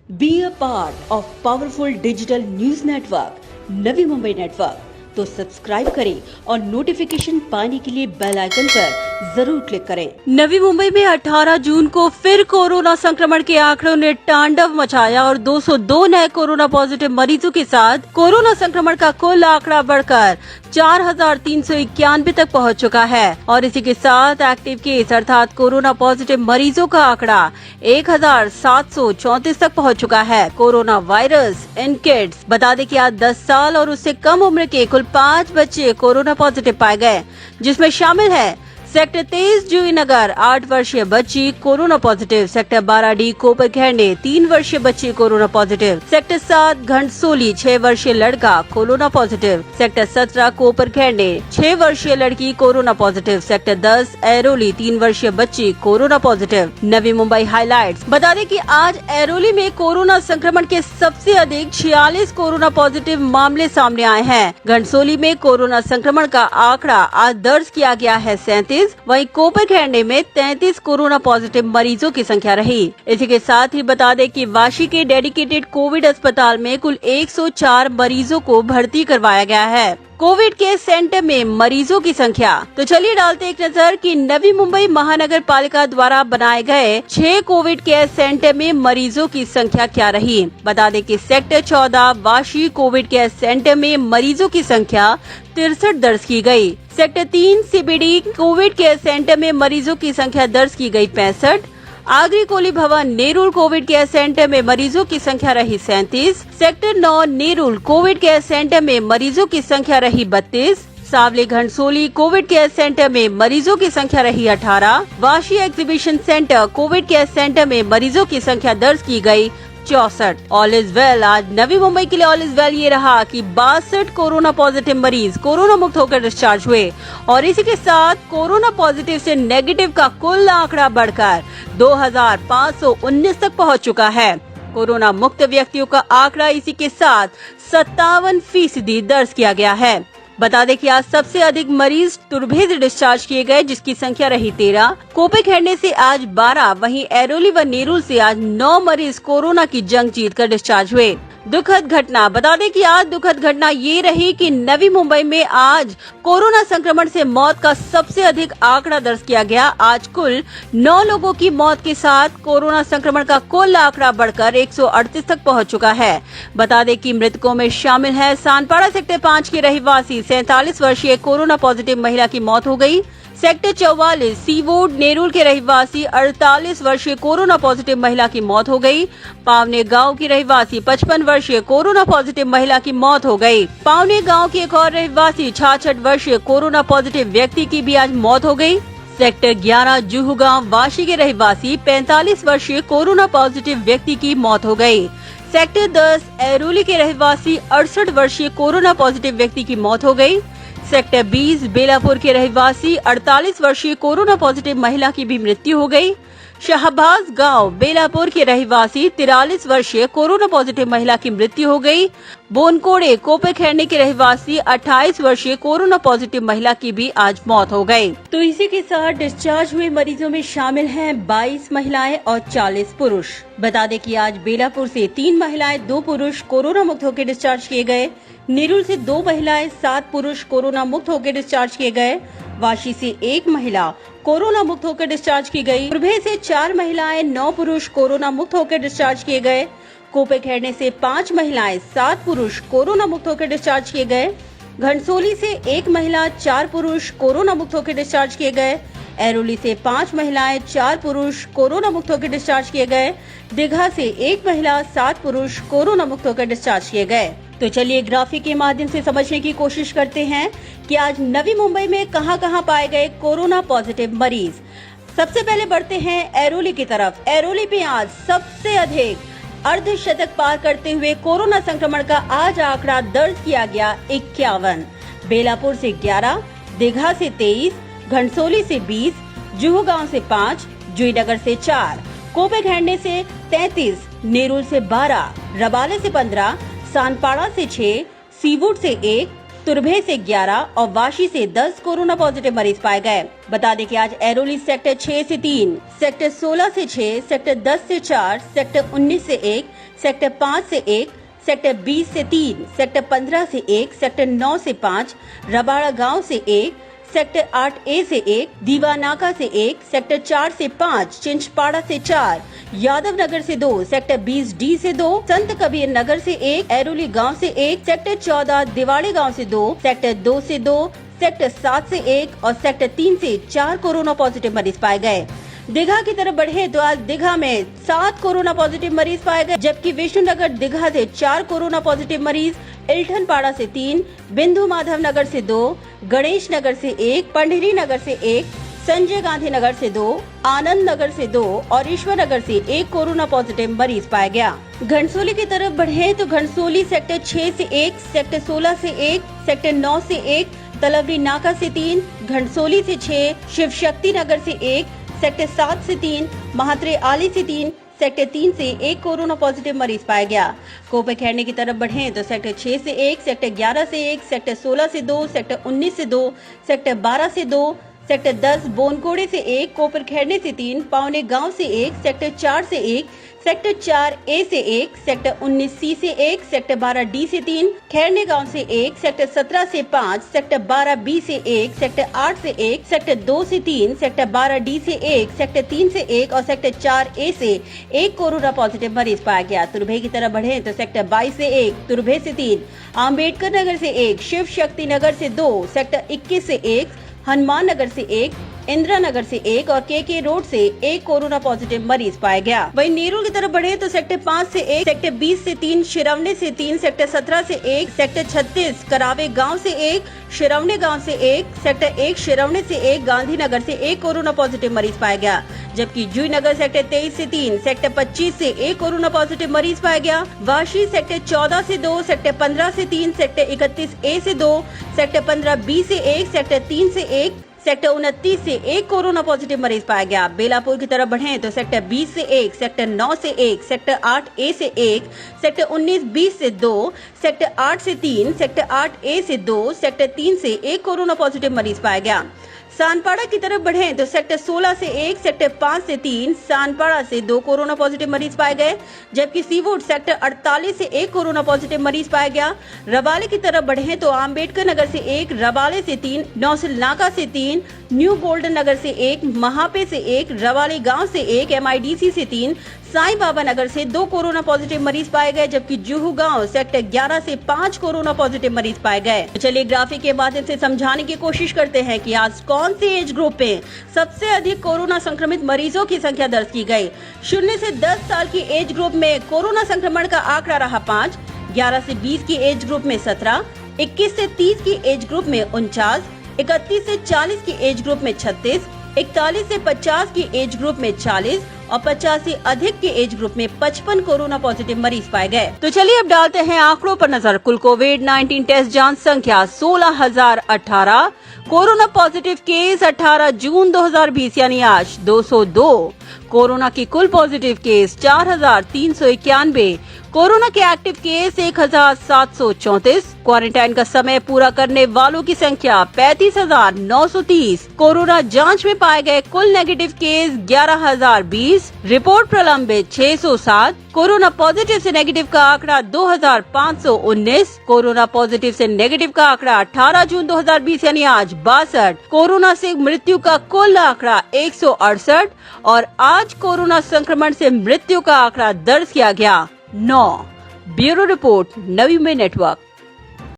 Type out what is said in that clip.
Be a part of powerful digital news network, Navi Mumbai network. तो subscribe करें और notification पाने के लिए बेल आइकन पर जरूर क्लिक करें। नवी मुंबई में 18 जून को फिर कोरोना संक्रमण के आंकड़ों ने तांडव मचाया और 202 नए कोरोना पॉजिटिव मरीजों के साथ कोरोना संक्रमण का कुल आंकड़ा बढ़कर 4,391 तक पहुंच चुका है और इसी के साथ एक्टिव केस अर्थात कोरोना पॉजिटिव मरीजों का आंकड़ा 1,734 तक पहुंच चुका है। कोरोना वायरस इन किड्स, बता दें कि आज 10 साल और उससे कम उम्र के कुल 5 बच्चे कोरोना पॉजिटिव पाए गए, जिसमें शामिल है सेक्टर 23 जूही नगर 8 वर्षीय बच्ची कोरोना पॉजिटिव, सेक्टर 12D कोपर खैंडे 3 वर्षीय बच्ची कोरोना पॉजिटिव, सेक्टर 7 घंटसोली 6 वर्षीय लड़का कोरोना पॉजिटिव, सेक्टर 17 कोपर खैंडे 6 वर्षीय लड़की कोरोना पॉजिटिव, सेक्टर 10 ऐरोली 3 वर्षीय बच्ची corona positive. Navi Mumbai highlights, बता दें कि आज ऐरोली में कोरोना संक्रमण के सबसे अधिक 46 कोरोना पॉजिटिव मामले सामने आए हैं। घंटसोली में कोरोना संक्रमण का आंकड़ा आज दर्ज किया गया है 37, वहीं कोपर खैंडे में 33 कोरोना पॉजिटिव मरीजों की संख्या रही। इसी के साथ ही बता दें कि वाशी के डेडिकेटेड कोविड अस्पताल में कुल 104 मरीजों को भर्ती करवाया गया है। कोविड केयर सेंटर में मरीजों की संख्या, तो चलिए डालते एक नजर कि नवी मुंबई महानगर पालिका द्वारा बनाए गए 6 कोविड केयर सेंटर में मरीजों की संख्या क्या रही। बता दें कि sector 14 Vashi Covid care centre में मरीजों की संख्या 63 दर्ज की गई। Sector 3 CBD Covid care centre में मरीजों की संख्या दर्ज की गई 65। आगरी कोली भवन नेरुल कोविड केयर सेंटर में मरीजों की संख्या रही 37। Sector 9 Nerul Covid care centre में मरीजों की संख्या रही 32। सावली घंटसोली कोविड केयर सेंटर में मरीजों की संख्या रही 18। Vashi exhibition centre Covid care centre में मरीजों की संख्या दर्ज की गई 64। ऑल इज वेल, आज नवी मुंबई के लिए ऑल इज वेल ये रहा कि 62 कोरोना पॉजिटिव मरीज कोरोना मुक्त होकर डिस्चार्ज हुए और इसी के साथ कोरोना पॉजिटिव से नेगेटिव का कुल आंकड़ा बढ़कर 2,519 तक पहुंच चुका है। कोरोना मुक्त व्यक्तियों का आंकड़ा इसी के साथ 57% दर्ज किया गया है। बता दें कि आज सबसे अधिक मरीज तुर्भे से डिस्चार्ज किए गए, जिसकी संख्या रही 13। कोपे खैंडे से आज 12, वहीं ऐरोली व नेरुल से आज 9 मरीज कोरोना की जंग जीतकर डिस्चार्ज हुए। दुखद घटना, बता दें कि आज दुखद घटना ये रही कि नवी मुंबई में आज कोरोना संक्रमण से मौत का सबसे अधिक आंकड़ा दर्ज किया गया। आज कुल 9 लोगों की मौत के साथ कोरोना संक्रमण का कुल आंकड़ा बढ़कर 138 तक पहुंच चुका है। बता दें कि मृतकों में शामिल है सानपाड़ा सेक्टर 5 की रहवासी 47 वर्षीय कोरोना पॉजिटिव महिला की मौत हो गई। सेक्टर 44 सीवुड नेरुल के रहवासी 48 वर्षीय कोरोना पॉजिटिव महिला की मौत हो गई। पावने गांव की रहवासी 55 वर्षीय कोरोना पॉजिटिव महिला की मौत हो गई। पावने गांव की एक और रहवासी 66 वर्षीय कोरोना पॉजिटिव व्यक्ति की भी आज मौत हो गई। सेक्टर 11 जुहू गांव वाशी के रहवासी 45 वर्षीय कोरोना पॉजिटिव व्यक्ति की मौत हो गई। सेक्टर 10 ऐरोली के रहवासी 68 वर्षीय कोरोना पॉजिटिव व्यक्ति की मौत हो गई। सेक्टर 20 बेलापुर के रहवासी 48 वर्षीय कोरोना पॉजिटिव महिला की भी मृत्यु हो गई। शाहबाज गांव बेलापुर के रहवासी 43 वर्षीय कोरोना पॉजिटिव महिला की मृत्यु हो गई। बोनकोड़े कोपे खैंडे के रहवासी 28 वर्षीय कोरोना पॉजिटिव महिला की भी आज मौत हो गई। तो इसी के साथ डिस्चार्ज हुए मरीजों में शामिल हैं 22 महिलाएं और 40 पुरुष। बता दें कि आज बेलापुर से 3 महिलाएं 2 पुरुष कोरोना मुक्त होकर डिस्चार्ज किए गए। नेरुल से 2 महिलाएं 7 पुरुष कोरोना मुक्त होकर डिस्चार्ज किए गए। वाशी से 1 महिला कोरोना मुक्त होकर डिस्चार्ज की गई। तुर्भे से 4 महिलाएं 9 पुरुष कोरोना मुक्त होकर डिस्चार्ज किए गए। कोपे खैंडे से 5 महिलाएं 7 पुरुष कोरोना मुक्त होकर डिस्चार्ज किए गए। घंटसोली से 1 महिला 4 पुरुष कोरोना मुक्त होकर डिस्चार्ज किए गए। ऐरोली से 5 महिलाएं 4 पुरुष कोरोना मुक्त होकर डिस्चार्ज किए गए। दीघा से 1 महिला 7 पुरुष कोरोना मुक्त होकर डिस्चार्ज किए गए। तो चलिए ग्राफिक के माध्यम से समझने की कोशिश करते हैं कि आज नवी मुंबई में कहां-कहां पाए गए कोरोना पॉजिटिव मरीज। सबसे पहले बढ़ते हैं ऐरोली की तरफ। ऐरोली में आज सबसे अधिक अर्धशतक पार करते हुए कोरोना संक्रमण का आज आंकड़ा दर्ज किया गया 51। बेलापुर से 11, दीघा से 23, घंटसोली से 20, जुहू गांव से 5, जूहीनगर से 4, कोपे खैंडे से 33, नेरुल से 12, रबाले से 15, सानपाड़ा से 6, सीवुड से 1, तुरभे से 11 और वाशी से 10 कोरोना पॉजिटिव मरीज पाए गए। बता दें कि आज ऐरोली सेक्टर 6 से 3, सेक्टर 16 से 6, सेक्टर 10 से 4, सेक्टर 19 से 1, सेक्टर 5 से 1, सेक्टर 20 से 3, सेक्टर 15 से 1, सेक्टर 9 से 5, रबाड़ा गांव से 1, सेक्टर 8A से 1, दीवानाका से 1, सेक्टर 4 से 5, चिंचपाड़ा से 4, यादव नगर से 2, सेक्टर 20D से 2, संत कबीर नगर से 1, ऐरोली गांव से 1, सेक्टर 14 दिवाड़ी गांव से 2, सेक्टर 2 से 2, सेक्टर 7 से 1 और सेक्टर 3 से 4 कोरोना पॉजिटिव मरीज पाए गए। दीघा की तरफ बढ़े तो आज दीघा में 7 कोरोना पॉजिटिव मरीज पाए गए, जबकि विष्णुनगर दीघा से 4 कोरोना पॉजिटिव मरीज, इल्ठनपाड़ा से 3, बिंदु माधव नगर से 2, गणेश नगर से 1, पंडरी नगर से 1, संजय गांधी नगर से 2, आनंद नगर से 2 और ईश्वर नगर से 1 कोरोना पॉजिटिव मरीज पाया गया। घनसोली की तरफ बढ़े तो घनसोली सेक्टर 6 से 1, सेक्टर 16 से 1, सेक्टर 9 से 1, तलवरी नाका से 3, घनसोली से 6, शिव शक्ति नगर से 1, सेक्टर 7 से 3, महात्रे आली से 3, सेक्टर 3 से 1 कोरोना पॉजिटिव मरीज पाया गया। कोपे खैरने की तरफ बढ़े तो सेक्टर 6 से 1, सेक्टर 11 से 1, सेक्टर 16 से 2, सेक्टर 19 से 2, सेक्टर 12 से 2, सेक्टर 10 बोनकोड़े से 1, कोपर खैरने से 3, पावने गांव से 1, सेक्टर 4 से 1, सेक्टर 4A से 1, सेक्टर 19C से 1, सेक्टर 12D से 3, खैरने गांव से 1, सेक्टर 17 से 5, सेक्टर 12B से 1, सेक्टर 8 से 1, सेक्टर 2 से 3, सेक्टर 12D से 1, सेक्टर 3 से 1 और सेक्टर 4A से 1 कोरोना पॉजिटिव मरीज पाया गया। तुरभे की तरफ बढ़े तो सेक्टर 22 से 1, तुरभे से 3, अम्बेडकर नगर से 1, शिव शक्ति नगर से 2, सेक्टर 21 से 1, हनुमान नगर से 1, इंदिरा नगर से 1 और के रोड से 1 कोरोना पॉजिटिव मरीज पाया गया। वहीं नेरुल की तरफ बढ़े तो सेक्टर 5 से 1, सेक्टर 20 से 3, शिरवने से 3, सेक्टर 17 से 1, सेक्टर 36 करावे गांव से 1, शिरवने गांव से 1, सेक्टर 1 शिरवने से 1, गांधीनगर से 1 कोरोना पॉजिटिव मरीज पाया गया। जबकि जूही नगर सेक्टर 23 से 3, सेक्टर 25 से 1 कोरोना पॉजिटिव मरीज पाया गया। वाशी सेक्टर 14 से 2, सेक्टर 15 से 3, सेक्टर 31A से 2, सेक्टर 15B से 1, सेक्टर 3 से 1, सेक्टर 29 से 1 कोरोना पॉजिटिव मरीज पाया गया। बेलापुर की तरफ बढ़े तो सेक्टर 20 से 1, सेक्टर 9 से 1, सेक्टर 8A से 1, सेक्टर 19-20 से 2, सेक्टर 8 से 3, सेक्टर 8A से 2, सेक्टर 3 से 1 कोरोना पॉजिटिव मरीज पाया गया। सानपाड़ा की तरफ बढ़े तो सेक्टर 16 से 1, सेक्टर 5 से 3, सानपाड़ा से 2 कोरोना पॉजिटिव मरीज पाए गए, जबकि सीवुड सेक्टर 48 से 1 कोरोना पॉजिटिव मरीज पाया गया। रबाले की तरफ बढ़े तो अम्बेडकर नगर से 1, रबाले से 3, नौसिल नाका से 3, न्यू गोल्डन नगर से 1, महापे से 1, रवाली गांव से 1, MIDC से 3, साईं बाबा नगर से 2 कोरोना पॉजिटिव मरीज पाए गए, जबकि जुहू गांव सेक्टर 11 से 5 कोरोना पॉजिटिव मरीज पाए गए। तो चलिए ग्राफिक के माध्यम से समझाने की कोशिश करते हैं कि आज कौन से एज ग्रुप में सबसे अधिक कोरोना संक्रमित मरीजों की संख्या दर्ज की गई। 0 से 10 साल की एज ग्रुप में कोरोना संक्रमण का आंकड़ा रहा 5, 11 से 20 की एज ग्रुप में 17, 21 से 30 की एज ग्रुप में 49, 31 से 40 की एज ग्रुप में 36, 41 से 50 की एज ग्रुप में 40 और 50 से अधिक के एज ग्रुप में 55 कोरोना पॉजिटिव मरीज पाए गए। तो चलिए अब डालते हैं आंकड़ों पर नजर। कुल कोविड-19 टेस्ट जांच संख्या 16,018, कोरोना पॉजिटिव केस 18 जून 2020 यानी आज 202, कोरोना की कुल पॉजिटिव केस 4,391, कोरोना के एक्टिव केस 1,734, क्वारंटाइन का समय पूरा करने वालों की संख्या 35,930, कोरोना जांच में पाए गए कुल नेगेटिव केस 11,020, रिपोर्ट प्रलंबित 607, कोरोना पॉजिटिव से नेगेटिव का आंकड़ा 2,519, कोरोना पॉजिटिव से नेगेटिव का आंकड़ा 18 जून 2020 यानी आज 62, कोरोना से मृत्यु का कुल आंकड़ा 168 और आज कोरोना संक्रमण से मृत्यु का आंकड़ा दर्ज किया गया 9। ब्यूरो रिपोर्ट, नवी में नेटवर्क।